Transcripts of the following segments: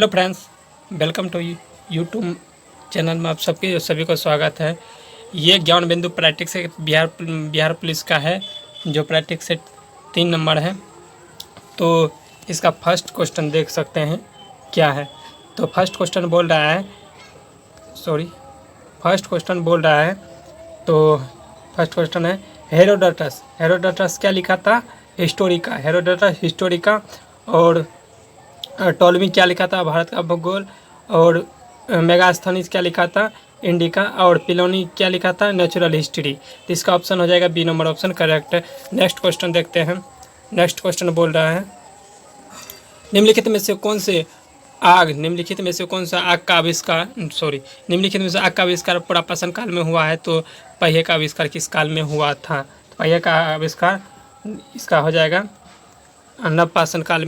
Hello friends, welcome to YouTube channel में आप सभी को स्वागत है। ये ज्ञान बिंदु प्रैक्टिस से बिहार पुलिस का है, जो प्रैक्टिस से 3 नंबर है। तो इसका फर्स्ट क्वेश्चन देख सकते हैं क्या है। तो फर्स्ट क्वेश्चन बोल रहा है फर्स्ट क्वेश्चन है हेरोडोटस क्या लिखा था? Herodotus Historica. और टॉलमी क्या लिखा था? भारत का भूगोल। और मेगास्थनीज क्या लिखा था? इंडिका। और पिलोनी क्या लिखा था? Natural history. तो इसका ऑप्शन हो जाएगा बी नंबर ऑप्शन करेक्ट है। नेक्स्ट क्वेश्चन देखते हैं। नेक्स्ट क्वेश्चन बोल रहा है निम्नलिखित में से कौन सा आग का आविष्कार पुरापाषाण काल में हुआ है? तो पहिए का आविष्कार किस काल में हुआ था? तो पहिए का आविष्कार इसका हो जाएगा नवपाषाण काल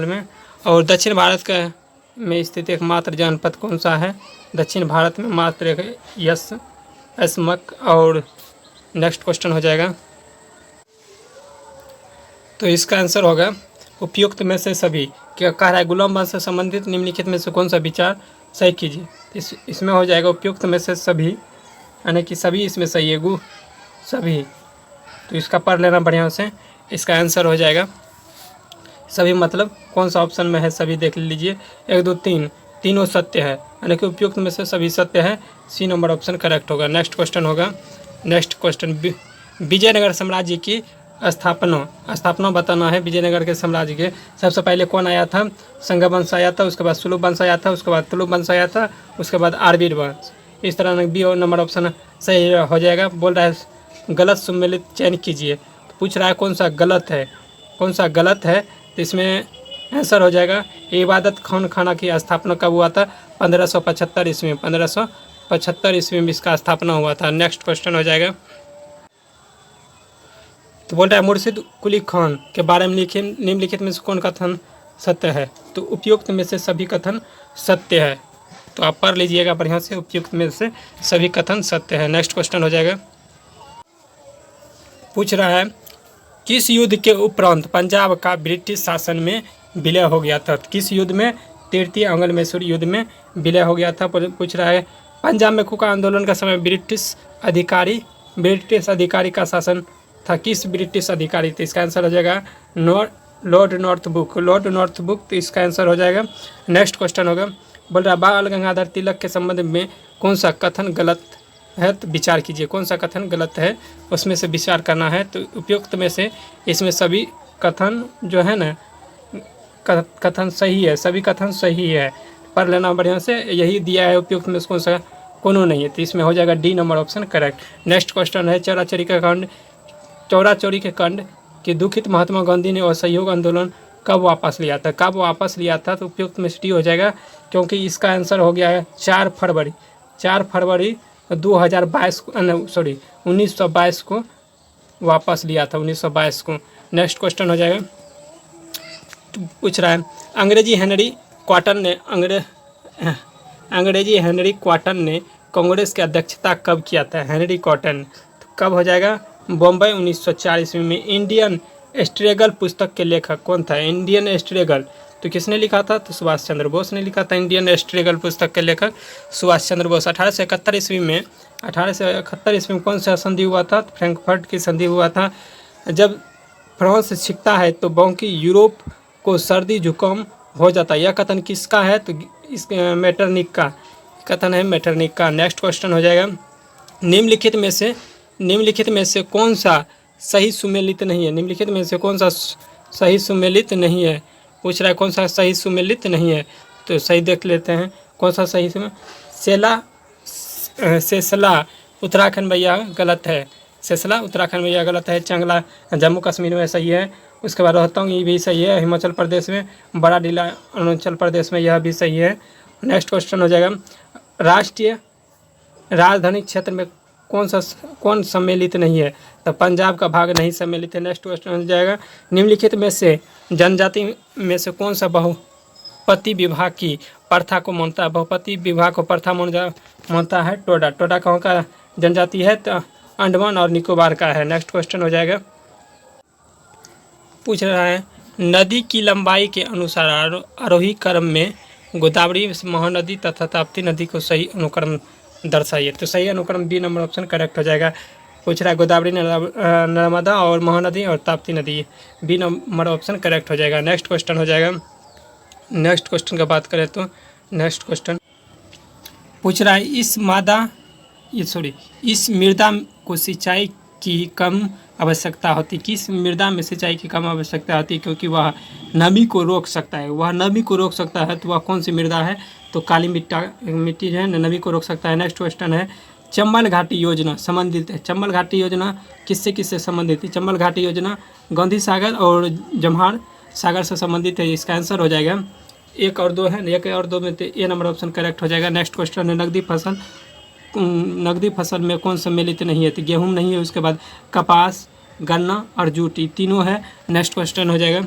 में। और दक्षिण भारत में स्थित एकमात्र जनपद कौन सा है? दक्षिण भारत में मात्र एक यशमक। और नेक्स्ट क्वेश्चन हो जाएगा, तो इसका आंसर होगा उपयुक्त में से सभी। क्या कह रहा है? गुलाम वंश से संबंधित निम्नलिखित में से कौन सा विचार सही कीजिए। इसमें हो जाएगा उपयुक्त में से सभी, यानी कि सभी इसमें सही है, सभी। तो इसका पढ़ लेना बढ़िया से। इसका आंसर हो जाएगा सभी, मतलब कौन सा ऑप्शन में है सभी देख लीजिए। 1 2 3 तीनों सत्य है, यानी कि उपयुक्त में से सभी सत्य है। सी नंबर ऑप्शन करेक्ट होगा। नेक्स्ट क्वेश्चन विजयनगर साम्राज्य की स्थापना बताना है। विजयनगर के साम्राज्य के सबसे पहले कौन आया था? संगा वंश आया था, उसके बाद सुलभ वंश आया था, उसके बाद तुलुप वंश आया था, उसके बाद आरबीर वंश। इस तरह बी नंबर ऑप्शन सही हो जाएगा। बोल रहा है गलत सुमेलित चयन कीजिए। पूछ रहा है कौन सा गलत है। तो इसमें आंसर हो जाएगा इबादत खाना की स्थापना कब हुआ था? 1575 ईस्वी में। 1575 ईस्वी में इसका स्थापना हुआ था। नेक्स्ट क्वेश्चन हो जाएगा, तो बोल रहा है मुर्शिद कुली खान के बारे में निम्नलिखित में से कौन कथन सत्य है? तो उपयुक्त में से सभी कथन सत्य है। तो आप पढ़ लीजिएगा बढ़िया से, उपयुक्त में से सभी कथन सत्य है। नेक्स्ट क्वेश्चन हो जाएगा, पूछ रहा है किस युद्ध के उपरांत पंजाब का ब्रिटिश शासन में विलय हो गया था? किस युद्ध में? तृतीय अंग्ल मैसूर युद्ध में विलय हो गया था। पूछ रहा है पंजाब में कुका आंदोलन का समय ब्रिटिश अधिकारी का शासन था। किस ब्रिटिश अधिकारी थे? इसका आंसर हो जाएगा लॉर्ड नॉर्थब्रुक। तो इसका आंसर हो जाएगा। नेक्स्ट क्वेश्चन होगा, बोल रहा बाल गंगाधर तिलक के संबंध में कौन सा कथन गलत है? तो विचार कीजिए कौन सा कथन गलत है, उसमें से विचार करना है। तो उपयुक्त में से इसमें सभी कथन जो है ना, कथन सही है, सभी कथन सही है। पढ़ लेना बढ़िया से, यही दिया है उपयुक्त में से कौन सा कोनो नहीं है। तो इसमें हो जाएगा D number option correct. Next question है चौरा चोरी के कांड कि दुखित महात्मा गांधी ने असहयोग आंदोलन कब वापस लिया था? तो उपयुक्त में डी हो जाएगा, क्योंकि इसका आंसर हो गया है 4 फरवरी 1922 को वापस लिया था, 1922 को। नेक्स्ट क्वेश्चन हो जाएगा, तो पूछ रहा है अंग्रेजी हेनरी क्वार्टन ने कांग्रेस की अध्यक्षता कब किया था? हेनरी क्वार्टन तो कब हो जाएगा? बॉम्बे 1904 ईस्वी में। इंडियन स्ट्रगल पुस्तक के लेखक कौन था? इंडियन स्ट्रगल तो किसने लिखा था? तो सुभाष चंद्र बोस ने लिखा था। इंडियन स्ट्रगल पुस्तक के लेखक सुभाष चंद्र बोस। 1871 ईस्वी में कौन सा संधि हुआ था? तो फ्रैंकफर्ट की संधि हुआ था। जब फ्रांस छिपता है तो बाकी यूरोप को सर्दी जुकाम हो जाता है। यह कथन किसका है? तो इस मेटरनिक का कथन है, मेटरनिक का। नेक्स्ट क्वेश्चन हो जाएगा, निम्नलिखित में से कौन सा सही सुमेलित नहीं है? निम्नलिखित में से कौन सा सही सुमेलित नहीं है? पूछ रहा है कौन सा सही सुमेलित नहीं है। तो सही देख लेते हैं कौन सा सही सेसला उत्तराखंड में यह गलत है। चंगला जम्मू कश्मीर में सही है। उसके बाद रोहतांग ये भी सही है, हिमाचल प्रदेश में। बड़ा टीला अरुणाचल प्रदेश में, यह भी सही है। नेक्स्ट क्वेश्चन हो जाएगा, राष्ट्रीय राजधानी क्षेत्र में कौन सम्मिलित नहीं है? तो पंजाब का भाग नहीं सम्मिलित है। नेक्स्ट क्वेश्चन हो जाएगा, निम्नलिखित में से जनजाति में से कौन सा बहुपति विवाह की प्रथा को मानता है? बहुपति विवाह को प्रथा मानता है टोडा कहाँ का जनजाति है? तो अंडमान और निकोबार का है। नेक्स्ट क्वेश्चन हो जाएगा, पूछ रहा है नदी की लंबाई के अनुसार आरोही क्रम में गोदावरी, महानदी तथा ताप्ती नदी को सही अनुक्रम दर्शाइए। तो सही अनुक्रम बी नंबर ऑप्शन करेक्ट हो जाएगा। पूछ रहा है गोदावरी, नर्मदा और महानदी और ताप्ती नदी, बी नंबर ऑप्शन करेक्ट हो जाएगा। नेक्स्ट क्वेश्चन हो जाएगा। नेक्स्ट क्वेश्चन का बात करें तो नेक्स्ट क्वेश्चन पूछ रहा है इस मृदा को सिंचाई की कम आवश्यकता होती, किस मृदा में सिंचाई की कम आवश्यकता होती है क्योंकि वह नमी को रोक सकता है। वह नमी को रोक सकता है तो वह कौन सी मृदा है? तो काली मिट्टी जो है नमी को रोक सकता है। नेक्स्ट क्वेश्चन है चंबल घाटी योजना संबंधित है। चंबल घाटी योजना किससे किससे संबंधित है? चंबल घाटी योजना गांधी सागर और जमहार सागर से संबंधित है। इसका आंसर हो जाएगा 1 और 2 है। 1 और 2 में ए नंबर ऑप्शन करेक्ट हो जाएगा। नेक्स्ट क्वेश्चन है नकदी फसल में कौन सम्मिलित नहीं है? तो गेहूँ नहीं है, उसके बाद कपास, गन्ना और जूट, तीनों है। नेक्स्ट क्वेश्चन हो जाएगा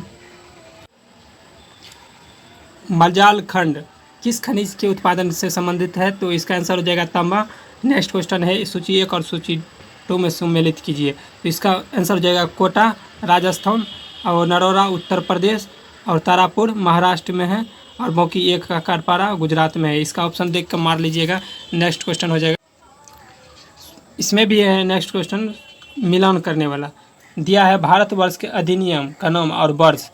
मर्जाल खंड किस खनिज के उत्पादन से संबंधित है? तो इसका आंसर हो जाएगा तांबा। नेक्स्ट क्वेश्चन है सूची 1 और सूची 2 में सम्मिलित कीजिए। तो इसका आंसर हो जाएगा कोटा राजस्थान और नरोरा उत्तर प्रदेश और तारापुर महाराष्ट्र में है और बाकी 1 का कारपारा गुजरात में है। इसका ऑप्शन देख कर मार लीजिएगा। नेक्स्ट क्वेश्चन हो जाएगा इसमें भी है नेक्स्ट क्वेश्चन मिलान करने वाला दिया है। भारतवर्ष के अधिनियम का नाम और वर्ष।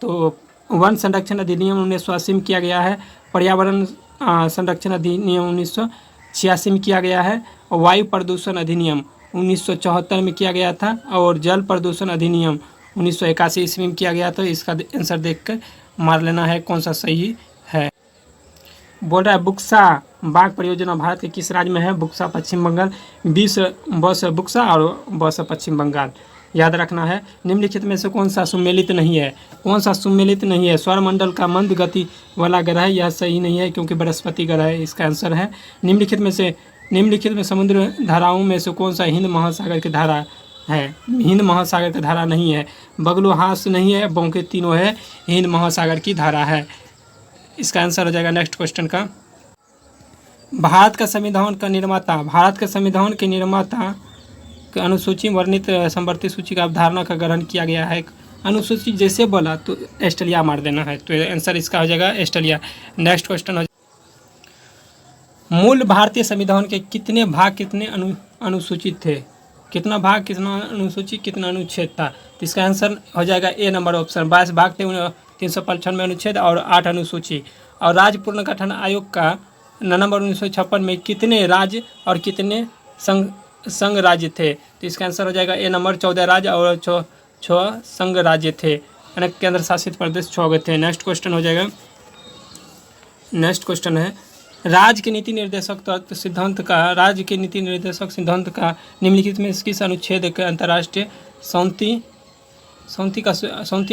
तो वन संरक्षण अधिनियम 1980 में किया गया है। पर्यावरण संरक्षण अधिनियम 1986 में किया गया है। वायु प्रदूषण अधिनियम 1974 में किया गया था और जल प्रदूषण अधिनियम 1981 ईस्वी में किया गया था। इसका आंसर देखकर मार लेना है कौन सा सही है। बोल रहा है बुक्सा बाघ परियोजना भारत के किस राज्य में है? बुक्सा पश्चिम बंगाल, बस बुक्सा और बस पश्चिम बंगाल। याद रखना है। निम्नलिखित में से कौन सा सुमेलित नहीं है? कौन सा सुमेलित नहीं है? सौरमंडल का मंद गति वाला ग्रह यह सही नहीं है क्योंकि बृहस्पति ग्रह है। इसका आंसर है निम्नलिखित में समुद्र धाराओं में से कौन सा हिंद महासागर की धारा है? हिंद महासागर की धारा नहीं है। बगलोहास नहीं है, बाकी तीनों है, हिंद महासागर की धारा है। इसका आंसर हो जाएगा नेक्स्ट क्वेश्चन का भारत के संविधान के निर्माता के अनुसूची वर्णित संवर्ती सूची का अवधारणा का ग्रहण किया गया है। अनुसूची जैसे बोला तो ऑस्ट्रेलिया मार देना है। तो आंसर इसका हो जाएगा ऑस्ट्रेलिया। नेक्स्ट क्वेश्चन हो मूल भारतीय संविधान के कितने भाग कितने अनुसूचित थे? कितना भाग कितना अनुसूची कितना अनुच्छेद था? तो इसका आंसर हो जाएगा ए नंबर ऑप्शन। 22 भाग थे, 395 अनुच्छेद और 8 अनुसूची। और राज्य पुनर्गठन आयोग का नवंबर 1956 में कितने राज्य और कितने संघ राज्य थे? तो इसका आंसर हो जाएगा ए नंबर 14 राज्य और 6 संघ राज्य थे, यानी केंद्र शासित प्रदेश 6 थे। नेक्स्ट क्वेश्चन हो जाएगा नेक्स्ट क्वेश्चन है राज्य के नीति निर्देशक सिद्धांत का निम्नलिखित में किस अनुच्छेद के अंतर्राष्ट्रीय शांति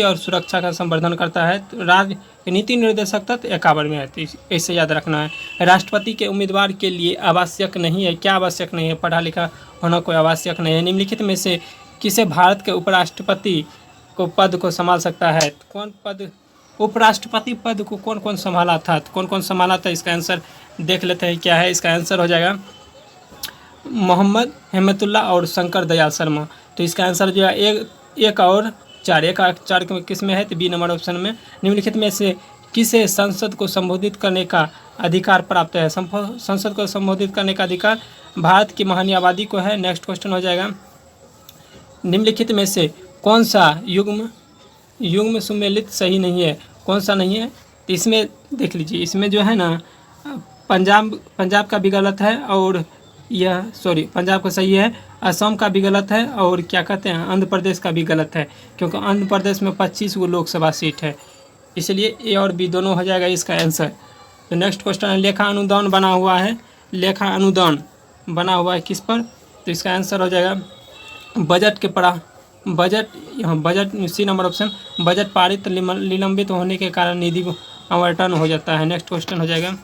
और सुरक्षा का संवर्धन करता है? तो राज्य के नीति निर्देशक तत्व 51 में है। तो ऐसे याद रखना है। राष्ट्रपति के उम्मीदवार के लिए आवश्यक नहीं है, क्या आवश्यक नहीं है? पढ़ा लिखा होना कोई आवश्यक नहीं है। निम्नलिखित में से किसे भारत के उपराष्ट्रपति को पद को संभाल सकता है? कौन पद उपराष्ट्रपति पद को कौन कौन संभाला था? तो कौन कौन संभाला था इसका आंसर देख लेते हैं क्या है। इसका आंसर हो जाएगा मोहम्मद हिम्मतुल्लाह और शंकर दयाल शर्मा। तो इसका आंसर जो है 1 और 4 किस में है? तो बी नंबर ऑप्शन में। निम्नलिखित में से किसे संसद को संबोधित करने का अधिकार प्राप्त है? संसद को संबोधित करने का अधिकार भारत की महान्यायवादी को है। नेक्स्ट क्वेश्चन हो जाएगा निम्नलिखित में से कौन सा युग्म सुमेलित सही नहीं है? कौन सा नहीं है? तो इसमें देख लीजिए, इसमें जो है ना पंजाब का भी गलत है और पंजाब का सही है, असम का भी गलत है और क्या कहते हैं आंध्र प्रदेश का भी गलत है क्योंकि आंध्र प्रदेश में 25 गो लोकसभा सीट है, इसलिए ए और बी दोनों हो जाएगा इसका आंसर। तो नेक्स्ट क्वेश्चन है लेखा अनुदान बना हुआ है किस पर? तो इसका आंसर हो जाएगा budget C number option. Budget पारित निलंबित होने के कारण निधि आवंटन हो जाता है। नेक्स्ट क्वेश्चन हो जाएगा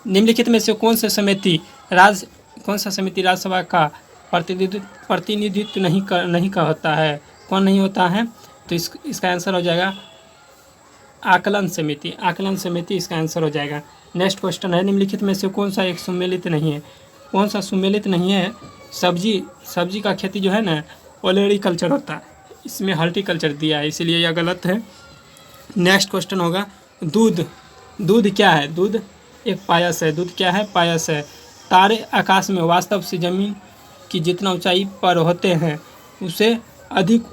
निम्नलिखित में से कौन सा समिति राज्यसभा का प्रतिनिधित्व नहीं का होता है? कौन नहीं होता है? तो इसका आंसर हो जाएगा आकलन समिति इसका आंसर हो जाएगा। नेक्स्ट क्वेश्चन है निम्नलिखित में से कौन सा एक सुमेलित नहीं है? कौन सा सुमेलित नहीं है? सब्जी का खेती जो है ना ओलेरीकल्चर होता है, इसमें हॉर्टिकल्चर दिया है, इसीलिए यह गलत है। नेक्स्ट क्वेश्चन होगा दूध। दूध क्या है? दूध एक पायस है। दूध क्या है? पायस है। तारे आकाश में वास्तव से ज़मीन की जितना ऊंचाई पर होते हैं उसे अधिक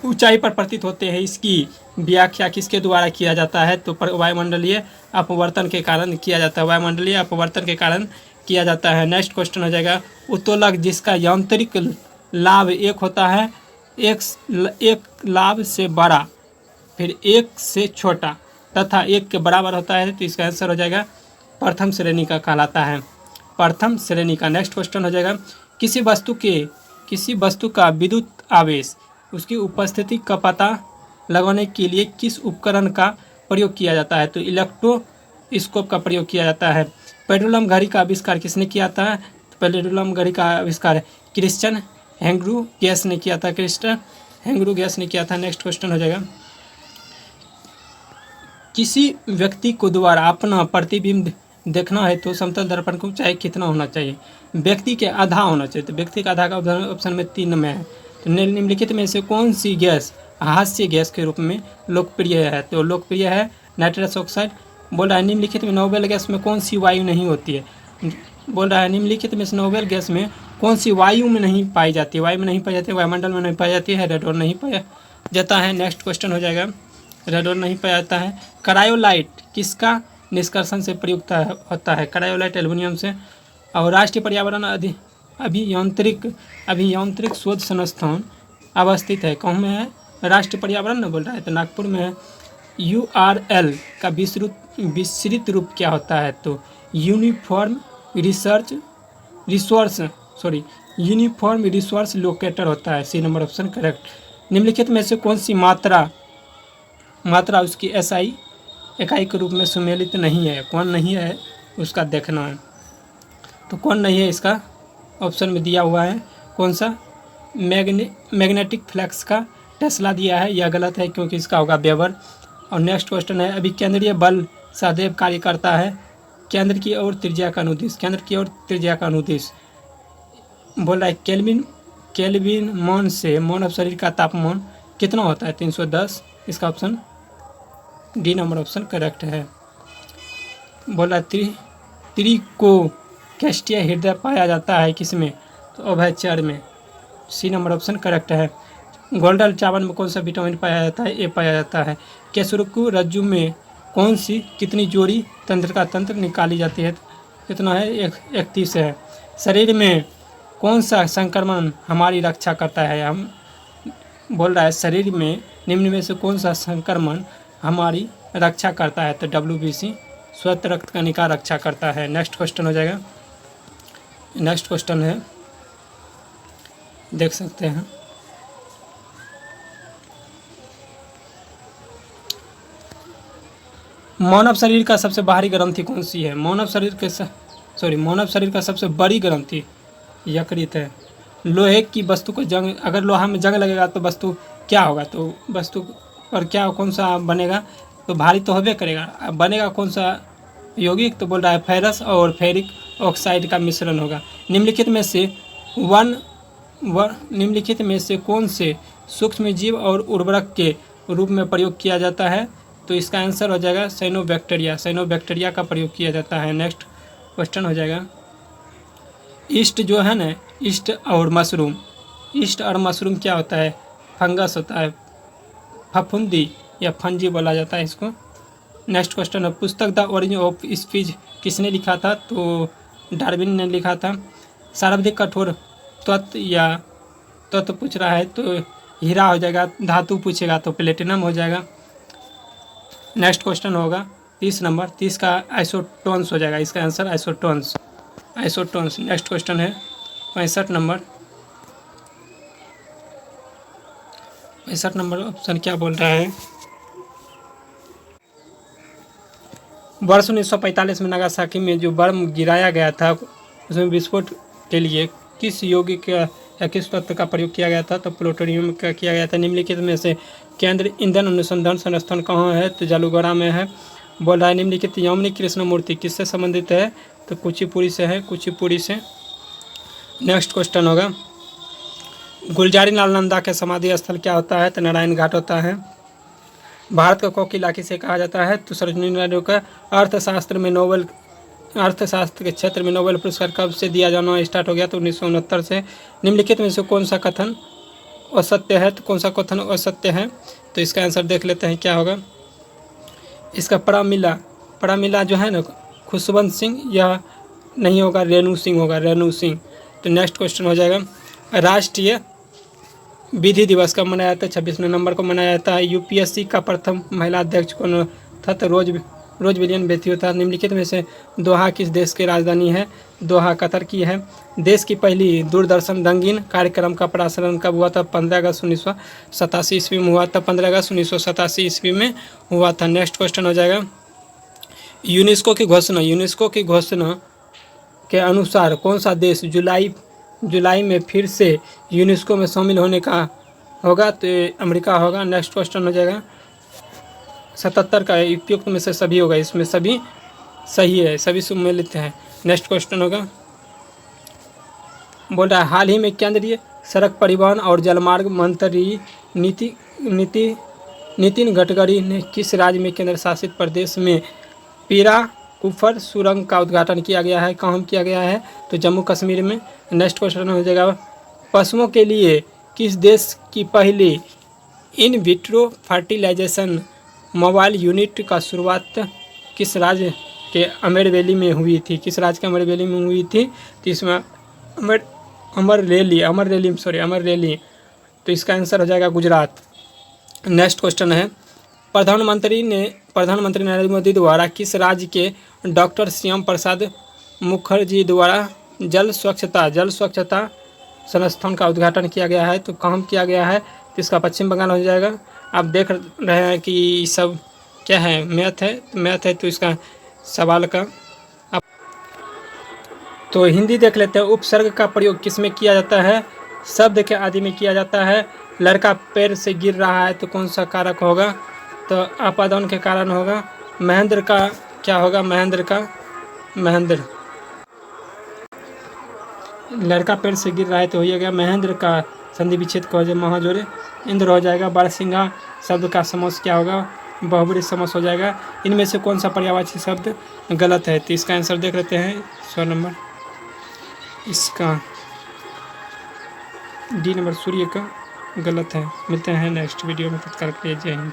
ऊंचाई पर प्रतीत होते हैं। इसकी व्याख्या किसके द्वारा किया जाता है? तो वायुमंडलीय अपवर्तन के कारण किया जाता है। वायुमंडलीय अपवर्तन के कारण किया जाता है। नेक्स्ट क्वेश्चन हो जाएगा उत्तोलक जिसका यांत्रिक लाभ एक होता है, एक लाभ से बड़ा, फिर एक से छोटा तथा एक के बराबर होता है, तो इसका आंसर हो जाएगा प्रथम श्रेणी का कहलाता है। प्रथम श्रेणी का। नेक्स्ट क्वेश्चन हो जाएगा किसी वस्तु का विद्युत आवेश उसकी उपस्थिति का पता लगाने के लिए किस उपकरण का प्रयोग किया जाता है? तो इलेक्ट्रोस्कोप का प्रयोग किया जाता है। पेंडुलम घड़ी का आविष्कार किसने किया था? तो पेंडुलम घड़ी का आविष्कार क्रिश्चियन हेंगरू-गैस ने किया था। क्रिश्चियन हेंगरू-गैस ने किया था। नेक्स्ट क्वेश्चन हो जाएगा किसी व्यक्ति को द्वारा अपना प्रतिबिंब देखना है तो समतल दर्पण की ऊंचाई कितना होना चाहिए? व्यक्ति के आधा होना चाहिए। तो व्यक्ति का आधा का ऑप्शन में 3 में है। तो निम्नलिखित में से कौन सी गैस हास्य गैस के रूप में लोकप्रिय है? तो लोकप्रिय है नाइट्रस ऑक्साइड। बोल रहा है निम्नलिखित में नोबेल गैस में कौन सी वायु नहीं होती है? बोल रहा है निम्नलिखित में से नोबेल गैस में कौन सी वायु में नहीं पाई जाती है? वायु में नहीं पाई जाती है, वायुमंडल में नहीं पाई जाती है, रेडोन नहीं पाया जाता है। नेक्स्ट क्वेश्चन हो जाएगा रेडोन नहीं पाया जाता है। क्रायोलाइट किसका निष्कर्षण से प्रयुक्त होता है? क्रायोलाइट एल्युमिनियम से। और राष्ट्रीय पर्यावरण अभियांत्रिक शोध संस्थान अवस्थित है कौन में है? राष्ट्रीय पर्यावरण न बोल रहा है तो नागपुर में है। URL का विस्तृत रूप क्या होता है? तो यूनिफॉर्म रिसोर्स लोकेटर होता है। C number option correct. निम्नलिखित में से कौन सी मात्रा उसकी SI इकाई के रूप में सुमेलित नहीं है? कौन नहीं है उसका देखना है। तो कौन नहीं है इसका ऑप्शन में दिया हुआ है कौन सा? मैग्नेटिक फ्लक्स का टेस्ला दिया है, यह गलत है क्योंकि इसका होगा वेबर। और नेक्स्ट क्वेश्चन है अभिकेंद्रीय बल सदैव कार्य करता है केंद्र की ओर त्रिज्या का अनुदिश। केंद्र की ओर त्रिज्या का अनुदिश बोल रहा है केल्विन मान से मानव शरीर का तापमान कितना होता है? 310। इसका option D number option correct है। बोल रहा है त्रिकोक्ष्ठीय हृदय पाया जाता है किसमें? तो उभयचर में। सी नंबर ऑप्शन करेक्ट है। गोल्डन चावल में कौन सा विटामिन पाया जाता है? ए पाया जाता है। केसुरकु रज्जु में कौन सी कितनी जोड़ी तंत्र निकाली जाती है? कितना है? 31 है। शरीर में कौन सा संक्रमण हमारी रक्षा करता है? हम बोल रहा है शरीर में निम्न में से कौन सा संक्रमण हमारी रक्षा करता है? तो WBC श्वेत रक्त कणिका रक्षा करता है। नेक्स्ट क्वेश्चन हो जाएगा। नेक्स्ट क्वेश्चन है देख सकते हैं मानव शरीर का सबसे बाहरी ग्रंथि कौन सी है? मानव शरीर का सबसे बड़ी ग्रंथि यकृत है। लोहे की वस्तु को अगर लोहा में जंग लगेगा तो वस्तु क्या होगा? तो वस्तु पर कौन सा बनेगा? तो भारी तो होबे करेगा। बनेगा कौन सा? यौगिक। तो बोल रहा है फेरस और फेरिक ऑक्साइड का मिश्रण होगा। निम्नलिखित में से कौन से सूक्ष्म जीव और उर्वरक के रूप में प्रयोग किया जाता है? तो इसका आंसर हो जाएगा साइनोबैक्टीरिया का प्रयोग किया जाता है। नेक्स्ट क्वेश्चन हो जाएगा ईस्ट जो है ना, ईस्ट और मशरूम क्या होता है? फंगस होता है। फफूंदी या फंजी बोला जाता है इसको। नेक्स्ट क्वेश्चन है पुस्तक द ओरिजिन ऑफ स्पीच किसने लिखा था? तो डार्विन ने लिखा था। सर्वाधिक कठोर तत्व पूछ रहा है तो हीरा हो जाएगा। धातु पूछेगा तो प्लेटिनम हो जाएगा। नेक्स्ट क्वेश्चन होगा 30 नंबर। 30 का आइसोटोन्स हो जाएगा। इसका आंसर आइसोटोन्स। नेक्स्ट क्वेश्चन है 65 नंबर। 65 नंबर ऑप्शन क्या बोल रहा है? वर्ष 1945 में नागासाकी में जो बम गिराया गया था उसमें विस्फोट के लिए किस यौगिक या किस तत्व का प्रयोग किया गया था? तो प्लूटोनियम का किया गया था। निम्नलिखित में से केंद्र ईंधन अनुसंधान संस्थान कहाँ है? तो जालूगढ़ा में है। बोल रहा है निम्नलिखित यामिनी कृष्ण मूर्ति किससे संबंधित है? तो कुचिपुड़ी से है। नेक्स्ट क्वेश्चन होगा गुलजारी लाल नंदा के समाधि स्थल क्या होता है? तो नारायण घाट होता है। भारत का कोकिला किसे कहा जाता है? तो सरोजिनी नायडू का। अर्थशास्त्र के क्षेत्र में नोबेल पुरस्कार कब से दिया जाना स्टार्ट हो गया? तो 1969 से। निम्नलिखित में से कौन सा कथन असत्य है? तो कौन सा कथन असत्य है? तो इसका आंसर देख लेते हैं क्या होगा। इसका परामिला जो है ना खुशवंत सिंह, यह नहीं होगा, रेणु सिंह होगा, रेणु सिंह। तो नेक्स्ट क्वेश्चन हो जाएगा, राष्ट्रीय विधि दिवस कब मनाया जाता है? 26 नवंबर को मनाया जाता है। यूपीएससी का प्रथम महिला अध्यक्ष कौन था? तो रोज विलियम बेथियो था। निम्नलिखित में से दोहा किस देश की राजधानी है? दोहा कतर की है। देश की पहली दूरदर्शन रंगीन कार्यक्रम का प्रसारण कब हुआ था? 15 अगस्त 1987 ईस्वी में हुआ था। 15 अगस्त 1987 ईस्वी में हुआ था। नेक्स्ट क्वेश्चन हो जाएगा, यूनेस्को की घोषणा के अनुसार कौन सा देश जुलाई में फिर से यूनेस्को में शामिल होने का होगा? तो अमेरिका होगा। नेक्स्ट क्वेश्चन हो जाएगा, 77 का उपयुक्त में से सभी होगा, इसमें सभी सही है, सभी सम्मिलित हैं। नेक्स्ट क्वेश्चन होगा, बोल रहा है हाल ही में केंद्रीय सड़क परिवहन और जलमार्ग मंत्री नितिन गडकरी ने किस राज्य में केंद्र शासित प्रदेश में पीराकुफर सुरंग का उद्घाटन किया गया है? कहाँ किया गया है? तो जम्मू कश्मीर में। नेक्स्ट क्वेश्चन हो जाएगा, पशुओं के लिए किस देश की पहली in vitro fertilisation mobile unit का शुरुआत किस राज्य के अमरवेली में हुई थी? किस राज्य के अमरवेली में हुई थी? तो इसमें अमररेली। तो इसका आंसर हो जाएगा गुजरात। नेक्स्ट क्वेश्चन है, प्रधानमंत्री नरेंद्र मोदी द्वारा किस राज्य के डॉक्टर श्याम प्रसाद मुखर्जी द्वारा जल स्वच्छता संस्थान का उद्घाटन किया गया है? तो कहाँ किया गया है? तो इसका पश्चिम बंगाल हो जाएगा। आप देख रहे हैं कि सब क्या है, मैथ है। तो इसका सवाल का तो हिंदी देख लेते हैं। उपसर्ग का प्रयोग किस में किया जाता है? शब्द के आदि में किया जाता है। लड़का पैर से गिर रहा है तो कौन सा कारक होगा? तो आपादन के कारण होगा। महेंद्र का क्या होगा? महेंद्र लड़का पैर से गिर रहा है तो हो गया महेंद्र का संधि विच्छेद का हो जाए महाजोरे। इंद्र हो जाएगा। बारहसिंगा शब्द का समास क्या होगा? बहुब्रीहि समास हो जाएगा। इनमें से कौन सा पर्यायवाची शब्द गलत है? तो इसका आंसर देख लेते हैं। 100 नंबर इसका डी नंबर सूर्य का गलत है। मिलते हैं नेक्स्ट वीडियो में, तत्काल के लिए जय हिंद।